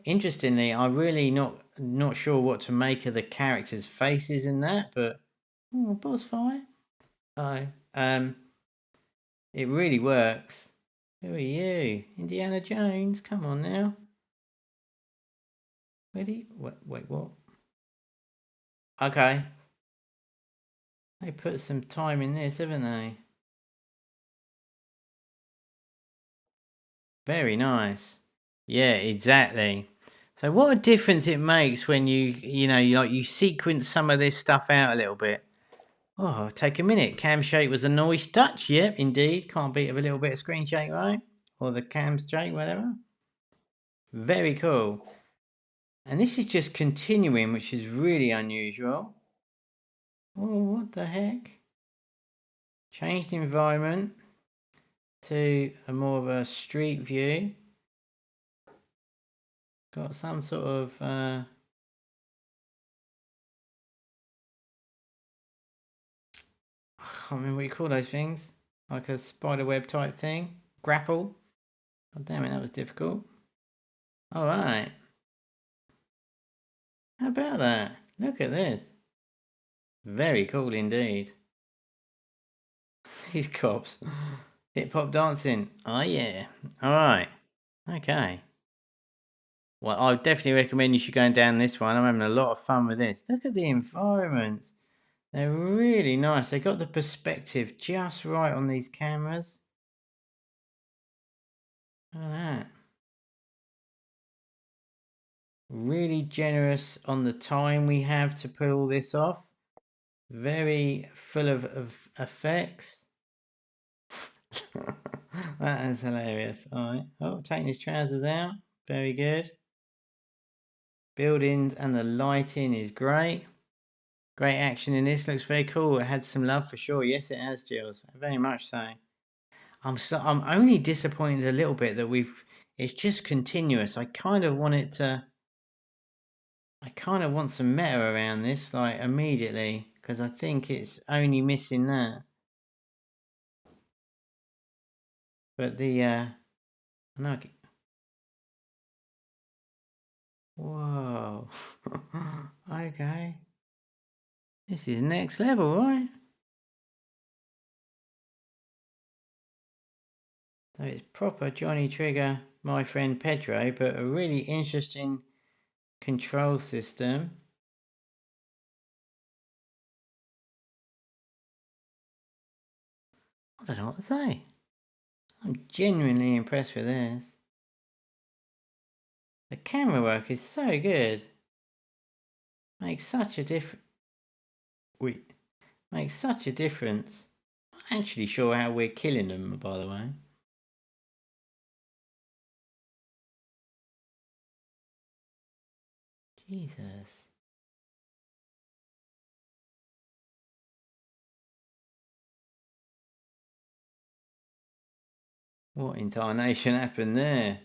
Interestingly, I'm really not sure what to make of the characters' faces in that, but oh, boss fight. Oh, it really works. Who are you, Indiana Jones? Come on now. Ready? Wait, what? Okay. They put some time in this, haven't they? Very nice. Yeah, exactly. So what a difference it makes when you sequence some of this stuff out a little bit. Oh, take a minute. Cam shake was a nice touch. Yep, indeed. Can't beat a little bit of screen shake, right? Or the cam shake, whatever. Very cool. And this is just continuing, which is really unusual. Oh, what the heck? Changed environment to a more of a street view. Got some sort of I can't remember what you call those things. Like a spider web type thing. Grapple. God damn it, that was difficult. Alright. How about that? Look at this. Very cool indeed. These cops. Hip hop dancing. Oh yeah. Alright. Okay. Well, I definitely recommend you should go down this one. I'm having a lot of fun with this. Look at the environments. They're really nice. They got the perspective just right on these cameras. Look at that. Really generous on the time we have to pull all this off. Very full of effects. That is hilarious. Alright. Oh, taking his trousers out. Very good. Buildings and the lighting is great. Great action in this. Looks very cool. It had some love for sure. Yes, it has, Jules. Very much so. I'm only disappointed a little bit that it's just continuous. I kind of want some meta around this, like, immediately, because I think it's only missing that. But no. Whoa. Okay. This is next level, right? So it's proper Johnny Trigger, my friend Pedro, but a really interesting control system. I don't know what to say. I'm genuinely impressed with this. The camera work is so good. Makes such a difference. Makes such a difference. I'm not actually sure how we're killing them, by the way. Jesus. What incarnation happened there?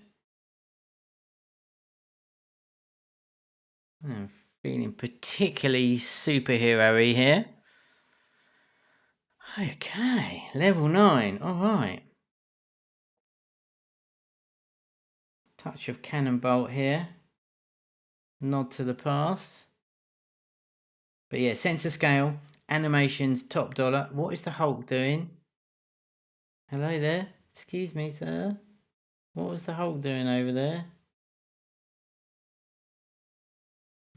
I'm feeling particularly superhero-y here. Okay, level 9, alright. Touch of cannonbolt here. Nod to the past. But yeah, sensor scale, animations, top dollar. What is the Hulk doing? Hello there. Excuse me, sir. What was the Hulk doing over there?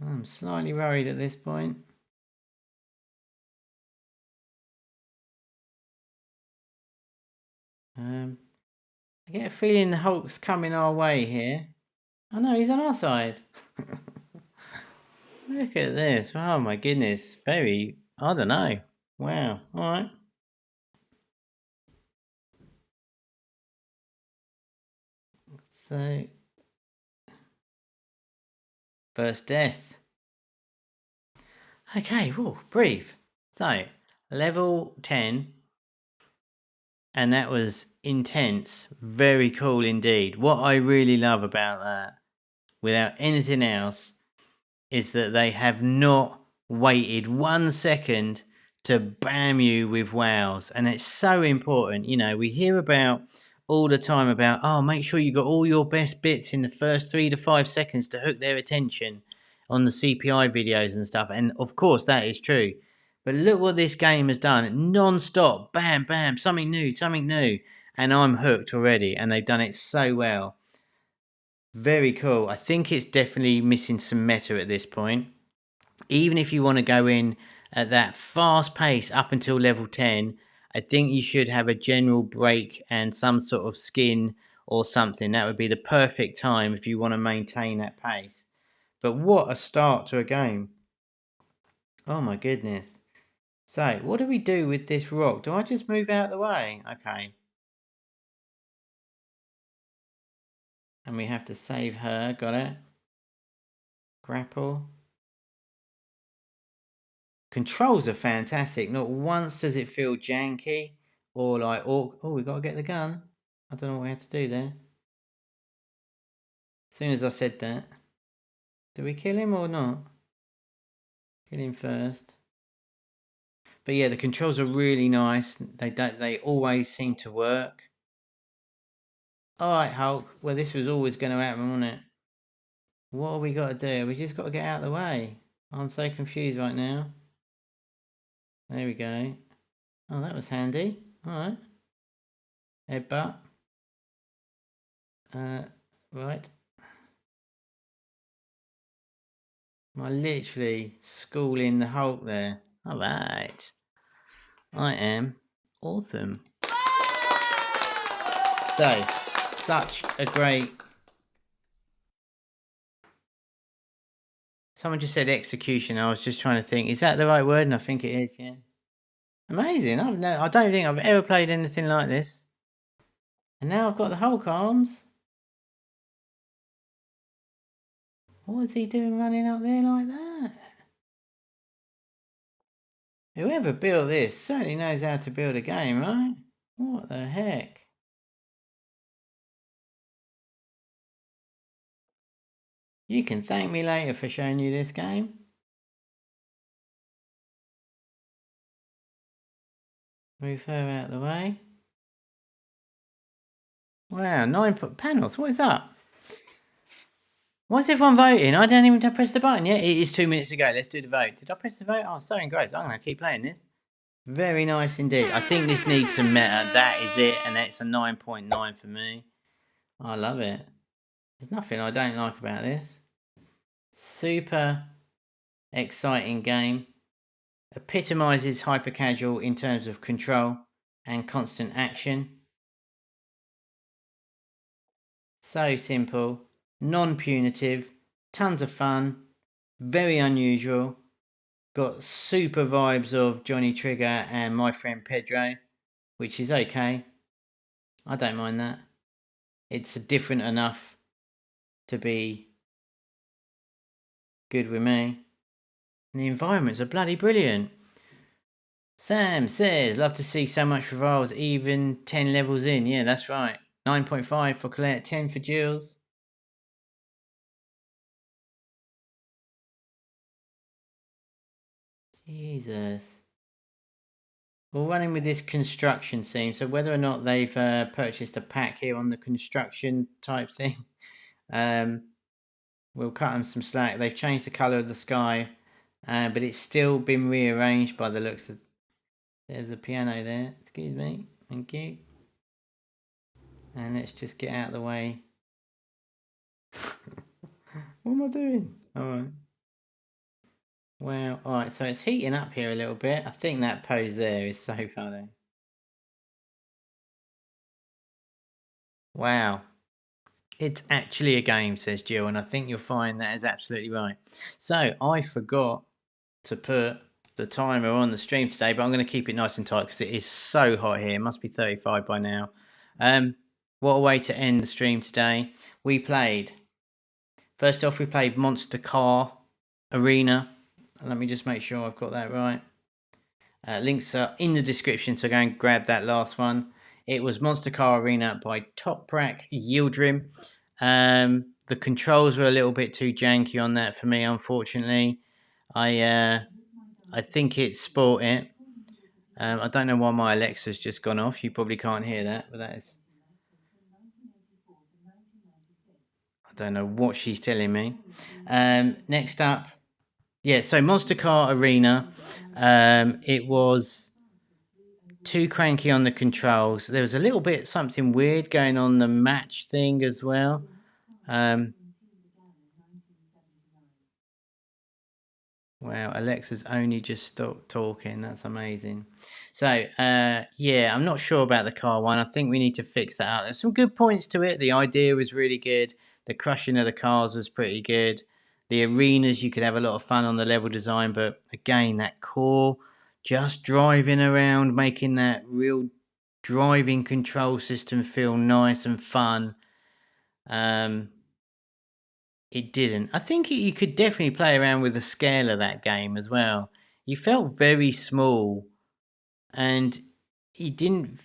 I'm slightly worried at this point. I get a feeling the Hulk's coming our way here. Oh no, he's on our side. Look at this. Oh my goodness. Very, I don't know. Wow. Alright. So, first death. Okay, whoa, breathe. So, level 10. And that was intense. Very cool indeed. What I really love about that, without anything else, is that they have not waited 1 second to bam you with wows. And it's so important. You know, we hear about all the time about, oh, make sure you got all your best bits in the first 3 to 5 seconds to hook their attention on the CPI videos and stuff. And of course, that is true. But look what this game has done. Non-stop. Bam, bam. Something new, something new. And I'm hooked already. And they've done it so well. Very cool. I think it's definitely missing some meta at this point. Even if you want to go in at that fast pace up until level 10, I think you should have a general break and some sort of skin or something. That would be the perfect time if you want to maintain that pace. But what a start to a game. Oh my goodness. So, what do we do with this rock? Do I just move out of the way? Okay. And we have to save her. Got it. Grapple. Controls are fantastic. Not once does it feel janky or like, oh, we got to get the gun. I don't know what we have to do there. As soon as I said that. Do we kill him or not? Kill him first. But yeah, the controls are really nice. They always seem to work. Alright, Hulk. Well, this was always going to happen, wasn't it? What have we got to do? We just got to get out of the way. I'm so confused right now. There we go. Oh, that was handy. Alright. Headbutt. Right. Am I literally schooling the Hulk there? Alright. I am awesome. So, such a great Someone just said execution. I was just trying to think, is that the right word? And I think it is, yeah. Amazing. I don't think I've ever played anything like this. And now I've got the Hulk arms. What is he doing running up there like that? Whoever built this certainly knows how to build a game, right? What the heck? You can thank me later for showing you this game. Move her out of the way. Wow, 9 panels. What is that? Why is everyone voting? I don't even press the button yet. It is 2 minutes ago. Let's do the vote. Did I press the vote? Oh, so engrossed. I'm going to keep playing this. Very nice indeed. I think this needs some meta. That is it. And that's a 9.9 for me. I love it. There's nothing I don't like about this. Super exciting game. Epitomizes hypercasual in terms of control and constant action. So simple, non-punitive, tons of fun, very unusual. Got super vibes of Johnny Trigger and My Friend Pedro, which is okay. I don't mind that. It's different enough to be good with me. And the environments are bloody brilliant. Sam says, love to see so much revivals even 10 levels in. Yeah, that's right. 9.5 for Colette, 10 for Jules. Jesus. We're running with this construction scene, so whether or not they've purchased a pack here on the construction type thing, we'll cut them some slack. They've changed the colour of the sky, but it's still been rearranged by the looks of... There's a piano there. Excuse me. Thank you. And let's just get out of the way. What am I doing? Alright. Well, alright, so it's heating up here a little bit. I think that pose there is so funny. Wow. It's actually a game, says Jill, and I think you'll find that is absolutely right. So, I forgot to put the timer on the stream today, but I'm going to keep it nice and tight because it is so hot here. It must be 35 by now. What a way to end the stream today. First off, we played Monster Car Arena. Let me just make sure I've got that right. Links are in the description, so go and grab that last one. It was Monster Car Arena by Toprak Yildirim. The controls were a little bit too janky on that for me, unfortunately. I think it's sport it. I don't know why my Alexa's just gone off. You probably can't hear that, but that is... I don't know what she's telling me. Next up, yeah, so Monster Car Arena. It was too cranky on the controls. There was a little bit something weird going on the match thing as well. Wow, Alexa's only just stopped talking. That's amazing. So, yeah, I'm not sure about the car one. I think we need to fix that out. There's some good points to it. The idea was really good. The crushing of the cars was pretty good. The arenas, you could have a lot of fun on the level design. But again, that core, just driving around, making that real driving control system feel nice and fun. It didn't. I think you could definitely play around with the scale of that game as well. You felt very small, and you didn't.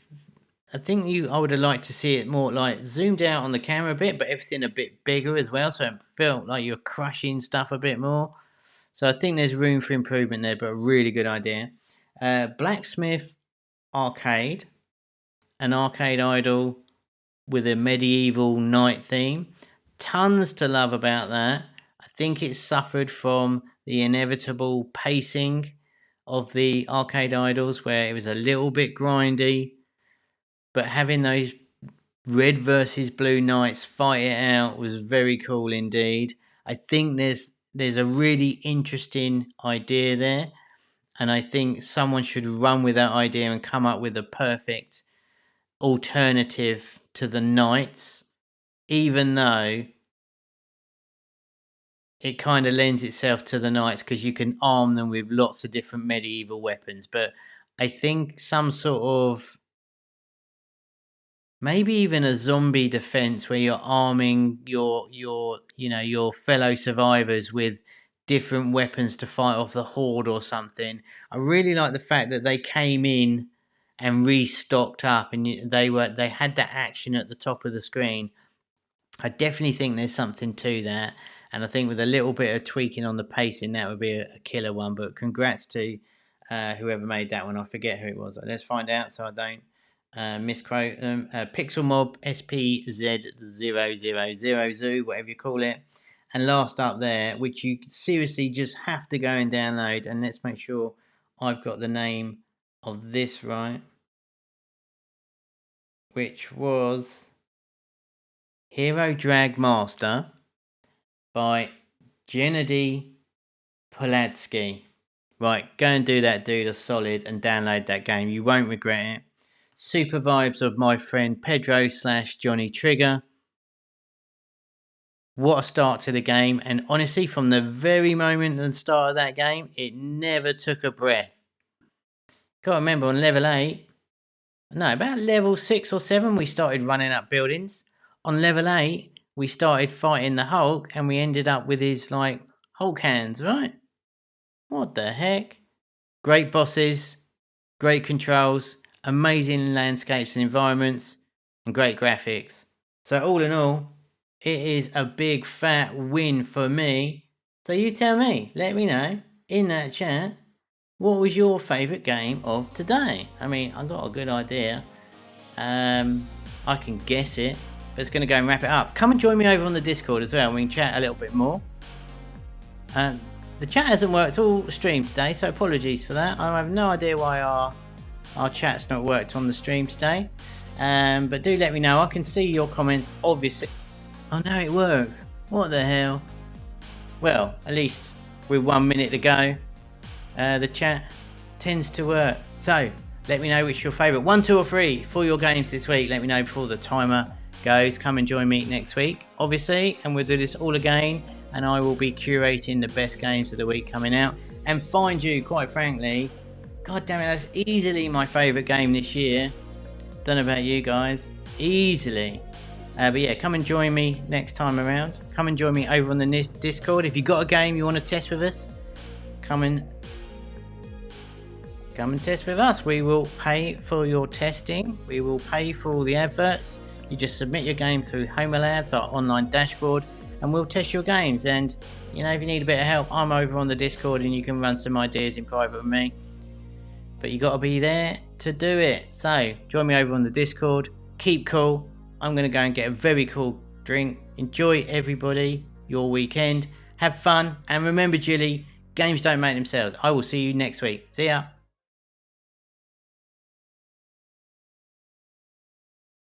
I think I would have liked to see it more like zoomed out on the camera a bit, but everything a bit bigger as well, so it felt like you're crushing stuff a bit more. So I think there's room for improvement there, but a really good idea. Blacksmith Arcade, an arcade idol with a medieval knight theme. Tons to love about that. I think it suffered from the inevitable pacing of the arcade idols, where it was a little bit grindy, but having those red versus blue knights fight it out was very cool indeed. I think there's a really interesting idea there, and I think someone should run with that idea and come up with a perfect alternative to the knights, even though it kind of lends itself to the knights because you can arm them with lots of different medieval weapons. But I think some sort of, maybe even a zombie defense where you're arming your fellow survivors with different weapons to fight off the horde or something. I really like the fact that they came in and restocked up, and they had that action at the top of the screen. I definitely think there's something to that, and I think with a little bit of tweaking on the pacing, that would be a killer one. But congrats to whoever made that one. I forget who it was. Let's find out so I don't misquote them. PixelMob SPZ0000, whatever you call it. And last up there, which you seriously just have to go and download, and let's make sure I've got the name of this right, which was Hero Drag Master by Gennady Polodskiy. Right, go and do that dude a solid and download that game. You won't regret it. Super vibes of my friend Pedro / Johnny Trigger. What a start to the game. And honestly, from the very moment at the start of that game, it never took a breath. Got to remember, on level 8, no, about level 6 or 7, we started running up buildings. On level 8, we started fighting the Hulk, and we ended up with his, like, Hulk hands, right? What the heck? Great bosses, great controls, amazing landscapes and environments, and great graphics. So all in all, it is a big fat win for me. So you tell me, let me know in that chat, what was your favourite game of today? I mean, I got a good idea. I can guess it, but it's going to go and wrap it up. Come and join me over on the Discord as well, and we can chat a little bit more. The chat hasn't worked all stream today, so apologies for that. I have no idea why our chat's not worked on the stream today. But do let me know. I can see your comments, obviously. Oh no, it works. What the hell? Well, at least with 1 minute to go, the chat tends to work. So let me know which your favourite 1, 2 or 3 for your games this week. Let me know before the timer goes. Come and join me next week, obviously, and we'll do this all again. And I will be curating the best games of the week coming out, and find you, quite frankly, god damn it, that's easily my favourite game this year. Don't know about you guys, easily. But yeah, come and join me next time around. Come and join me over on the Discord. If you've got a game you want to test with us, come and test with us. We will pay for your testing. We will pay for all the adverts. You just submit your game through Homa Labs, our online dashboard, and we'll test your games. And you know, if you need a bit of help, I'm over on the Discord and you can run some ideas in private with me. But you got to be there to do it. So join me over on the Discord. Keep cool. I'm going to go and get a very cool drink. Enjoy, everybody, your weekend. Have fun. And remember, Jilly, games don't make themselves. I will see you next week. See ya.